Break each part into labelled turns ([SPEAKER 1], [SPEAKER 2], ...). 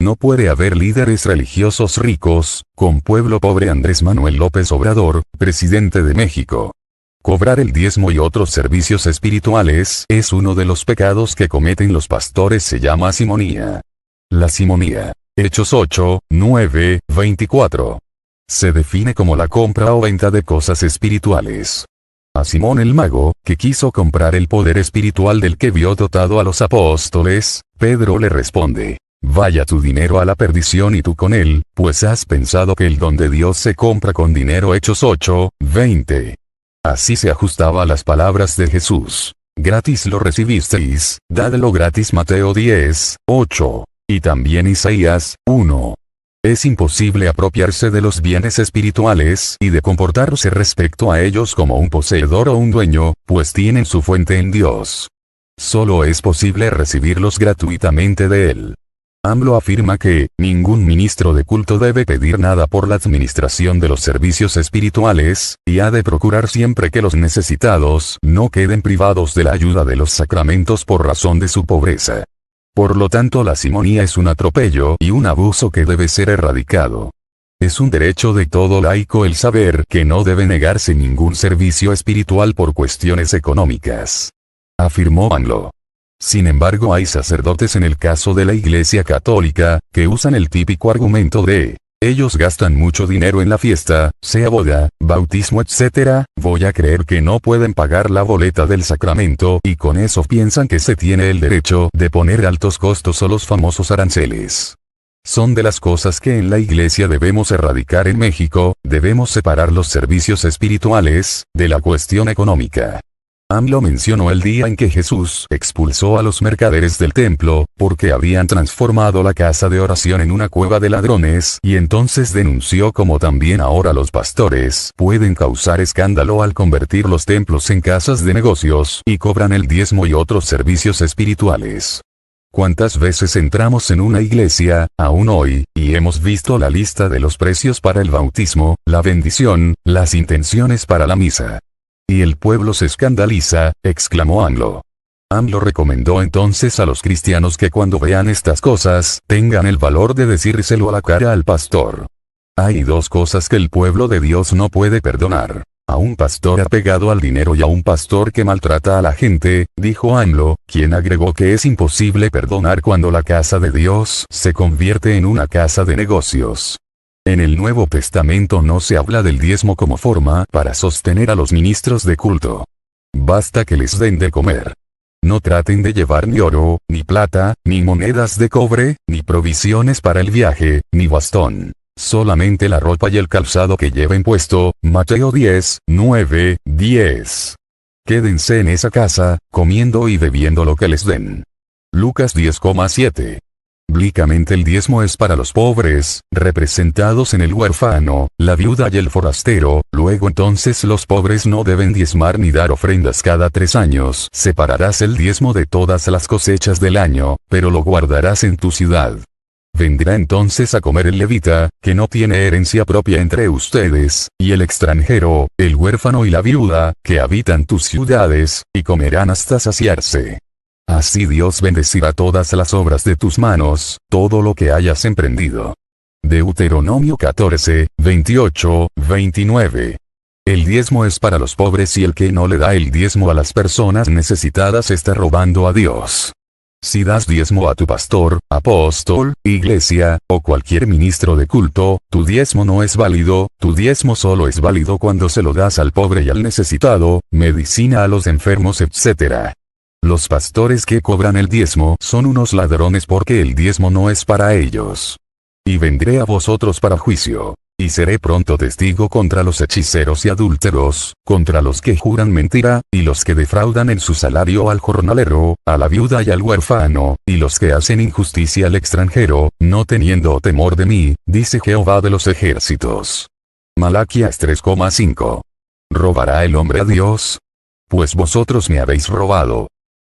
[SPEAKER 1] No puede haber líderes religiosos ricos, con pueblo pobre. Andrés Manuel López Obrador, presidente de México. Cobrar el diezmo y otros servicios espirituales es uno de los pecados que cometen los pastores. Se llama simonía. La simonía. Hechos 8, 9, 24. Se define como la compra o venta de cosas espirituales. A Simón el mago, que quiso comprar el poder espiritual del que vio dotado a los apóstoles, Pedro le responde: vaya tu dinero a la perdición y tú con él, pues has pensado que el don de Dios se compra con dinero. Hechos 8, 20. Así se ajustaba a las palabras de Jesús. Gratis lo recibisteis, dadlo gratis. Mateo 10, 8. Y también Isaías 1. Es imposible apropiarse de los bienes espirituales y de comportarse respecto a ellos como un poseedor o un dueño, pues tienen su fuente en Dios. Solo es posible recibirlos gratuitamente de Él. AMLO afirma que ningún ministro de culto debe pedir nada por la administración de los servicios espirituales, y ha de procurar siempre que los necesitados no queden privados de la ayuda de los sacramentos por razón de su pobreza. Por lo tanto, la simonía es un atropello y un abuso que debe ser erradicado. Es un derecho de todo laico el saber que no debe negarse ningún servicio espiritual por cuestiones económicas, afirmó AMLO. Sin embargo, hay sacerdotes en el caso de la Iglesia Católica, que usan el típico argumento de: ellos gastan mucho dinero en la fiesta, sea boda, bautismo, etc., voy a creer que no pueden pagar la boleta del sacramento, y con eso piensan que se tiene el derecho de poner altos costos o los famosos aranceles. Son de las cosas que en la Iglesia debemos erradicar en México. Debemos separar los servicios espirituales de la cuestión económica. AMLO mencionó el día en que Jesús expulsó a los mercaderes del templo, porque habían transformado la casa de oración en una cueva de ladrones, y entonces denunció como también ahora los pastores pueden causar escándalo al convertir los templos en casas de negocios y cobran el diezmo y otros servicios espirituales. ¿Cuántas veces entramos en una iglesia, aún hoy, y hemos visto la lista de los precios para el bautismo, la bendición, las intenciones para la misa? Y el pueblo se escandaliza, exclamó AMLO. AMLO recomendó entonces a los cristianos que cuando vean estas cosas, tengan el valor de decírselo a la cara al pastor. Hay dos cosas que el pueblo de Dios no puede perdonar: a un pastor apegado al dinero y a un pastor que maltrata a la gente, dijo AMLO, quien agregó que es imposible perdonar cuando la casa de Dios se convierte en una casa de negocios. En el Nuevo Testamento no se habla del diezmo como forma para sostener a los ministros de culto. Basta que les den de comer. No traten de llevar ni oro, ni plata, ni monedas de cobre, ni provisiones para el viaje, ni bastón. Solamente la ropa y el calzado que lleven puesto. Mateo 10, 9, 10. Quédense en esa casa, comiendo y bebiendo lo que les den. Lucas 10,7. Bíblicamente el diezmo es para los pobres, representados en el huérfano, la viuda y el forastero. Luego entonces los pobres no deben diezmar ni dar ofrendas cada 3 años. Separarás el diezmo de todas las cosechas del año, pero lo guardarás en tu ciudad. Vendrá entonces a comer el levita, que no tiene herencia propia entre ustedes, y el extranjero, el huérfano y la viuda, que habitan tus ciudades, y comerán hasta saciarse. Así Dios bendecirá todas las obras de tus manos, todo lo que hayas emprendido. Deuteronomio 14, 28, 29. El diezmo es para los pobres y el que no le da el diezmo a las personas necesitadas está robando a Dios. Si das diezmo a tu pastor, apóstol, iglesia, o cualquier ministro de culto, tu diezmo no es válido. Tu diezmo solo es válido cuando se lo das al pobre y al necesitado, medicina a los enfermos, etc. Los pastores que cobran el diezmo son unos ladrones porque el diezmo no es para ellos. Y vendré a vosotros para juicio. Y seré pronto testigo contra los hechiceros y adúlteros, contra los que juran mentira, y los que defraudan en su salario al jornalero, a la viuda y al huérfano, y los que hacen injusticia al extranjero, no teniendo temor de mí, dice Jehová de los ejércitos. Malaquías 3,5. ¿Robará el hombre a Dios? Pues vosotros me habéis robado.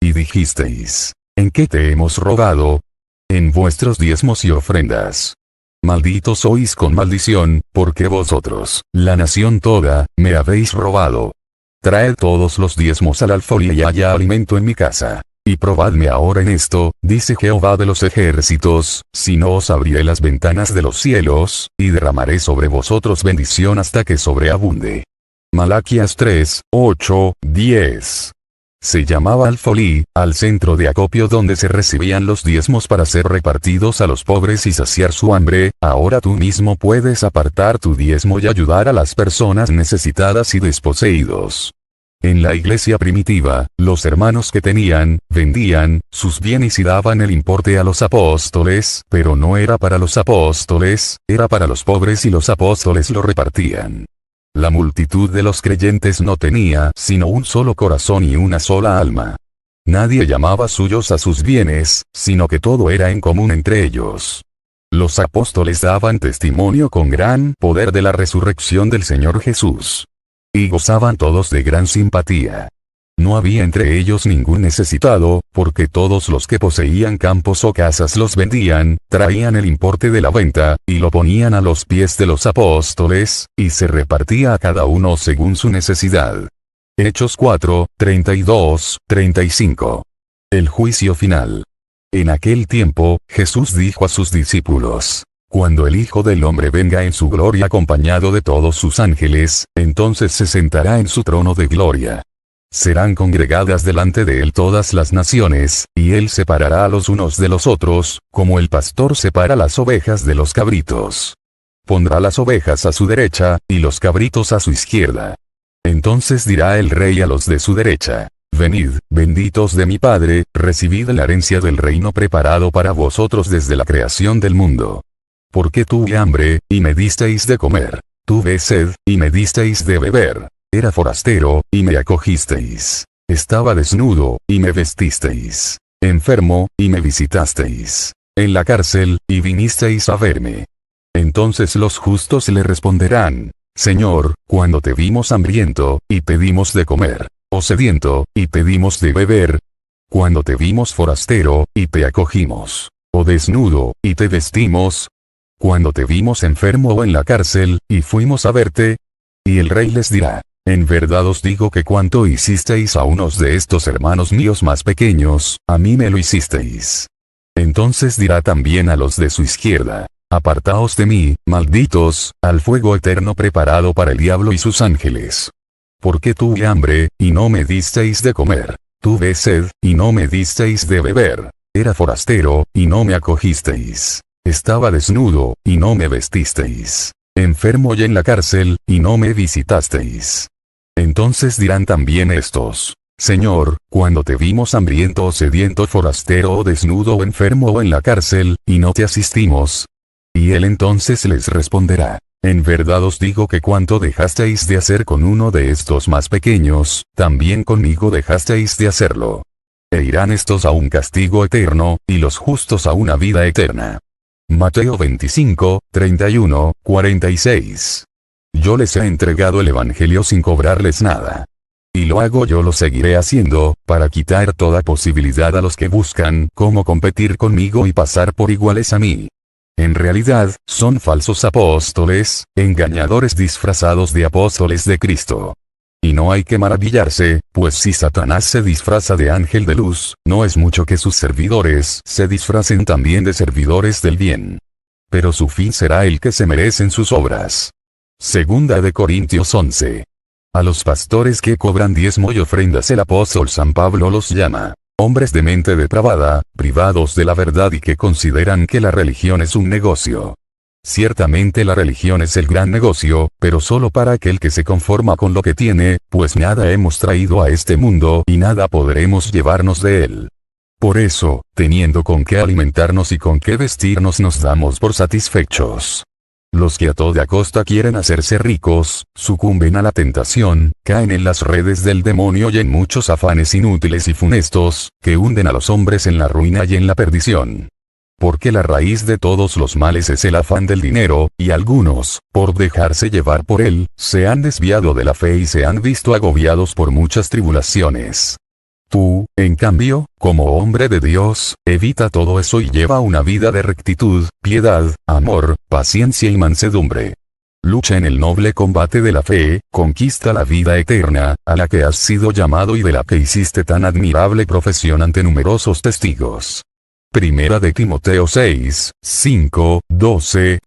[SPEAKER 1] Y dijisteis: ¿en qué te hemos robado? En vuestros diezmos y ofrendas. Malditos sois con maldición, porque vosotros, la nación toda, me habéis robado. Traed todos los diezmos al alfolí y haya alimento en mi casa. Y probadme ahora en esto, dice Jehová de los ejércitos, si no os abriré las ventanas de los cielos, y derramaré sobre vosotros bendición hasta que sobreabunde. Malaquías 3, 8, 10. Se llamaba alfolí, al centro de acopio donde se recibían los diezmos para ser repartidos a los pobres y saciar su hambre. Ahora tú mismo puedes apartar tu diezmo y ayudar a las personas necesitadas y desposeídos. En la iglesia primitiva, los hermanos que tenían, vendían sus bienes y daban el importe a los apóstoles, pero no era para los apóstoles, era para los pobres y los apóstoles lo repartían. La multitud de los creyentes no tenía sino un solo corazón y una sola alma. Nadie llamaba suyos a sus bienes, sino que todo era en común entre ellos. Los apóstoles daban testimonio con gran poder de la resurrección del Señor Jesús. Y gozaban todos de gran simpatía. No había entre ellos ningún necesitado, porque todos los que poseían campos o casas los vendían, traían el importe de la venta, y lo ponían a los pies de los apóstoles, y se repartía a cada uno según su necesidad. Hechos 4, 32, 35. El juicio final. En aquel tiempo, Jesús dijo a sus discípulos: cuando el Hijo del Hombre venga en su gloria acompañado de todos sus ángeles, entonces se sentará en su trono de gloria. Serán congregadas delante de él todas las naciones, y él separará a los unos de los otros, como el pastor separa las ovejas de los cabritos. Pondrá las ovejas a su derecha, y los cabritos a su izquierda. Entonces dirá el rey a los de su derecha: venid, benditos de mi Padre, recibid la herencia del reino preparado para vosotros desde la creación del mundo. Porque tuve hambre, y me disteis de comer. Tuve sed, y me disteis de beber. Era forastero, y me acogisteis. Estaba desnudo, y me vestisteis. Enfermo, y me visitasteis. En la cárcel, y vinisteis a verme. Entonces los justos le responderán: Señor, cuando te vimos hambriento, y pedimos de comer, o sediento, y pedimos de beber. Cuando te vimos forastero, y te acogimos, o desnudo, y te vestimos. Cuando te vimos enfermo o en la cárcel, y fuimos a verte. Y el rey les dirá: en verdad os digo que cuanto hicisteis a unos de estos hermanos míos más pequeños, a mí me lo hicisteis. Entonces dirá también a los de su izquierda: apartaos de mí, malditos, al fuego eterno preparado para el diablo y sus ángeles. Porque tuve hambre, y no me disteis de comer. Tuve sed, y no me disteis de beber. Era forastero, y no me acogisteis. Estaba desnudo, y no me vestisteis. Enfermo y en la cárcel, y no me visitasteis. Entonces dirán también estos: Señor, cuando te vimos hambriento o sediento, forastero o desnudo o enfermo o en la cárcel, y no te asistimos. Y él entonces les responderá: en verdad os digo que cuanto dejasteis de hacer con uno de estos más pequeños, también conmigo dejasteis de hacerlo. E irán estos a un castigo eterno, y los justos a una vida eterna. Mateo 25, 31, 46. Yo les he entregado el Evangelio sin cobrarles nada. Y lo hago yo, lo seguiré haciendo, para quitar toda posibilidad a los que buscan cómo competir conmigo y pasar por iguales a mí. En realidad, son falsos apóstoles, engañadores disfrazados de apóstoles de Cristo. Y no hay que maravillarse, pues si Satanás se disfraza de ángel de luz, no es mucho que sus servidores se disfracen también de servidores del bien. Pero su fin será el que se merecen sus obras. Segunda de Corintios 11. A los pastores que cobran diezmo y ofrendas el apóstol San Pablo los llama hombres de mente depravada, privados de la verdad y que consideran que la religión es un negocio. Ciertamente la religión es el gran negocio, pero solo para aquel que se conforma con lo que tiene, pues nada hemos traído a este mundo y nada podremos llevarnos de él. Por eso, teniendo con qué alimentarnos y con qué vestirnos, nos damos por satisfechos. Los que a toda costa quieren hacerse ricos, sucumben a la tentación, caen en las redes del demonio y en muchos afanes inútiles y funestos, que hunden a los hombres en la ruina y en la perdición. Porque la raíz de todos los males es el afán del dinero, y algunos, por dejarse llevar por él, se han desviado de la fe y se han visto agobiados por muchas tribulaciones. Tú, en cambio, como hombre de Dios, evita todo eso y lleva una vida de rectitud, piedad, amor, paciencia y mansedumbre. Lucha en el noble combate de la fe, conquista la vida eterna, a la que has sido llamado y de la que hiciste tan admirable profesión ante numerosos testigos. Primera de Timoteo 6, 5, 12,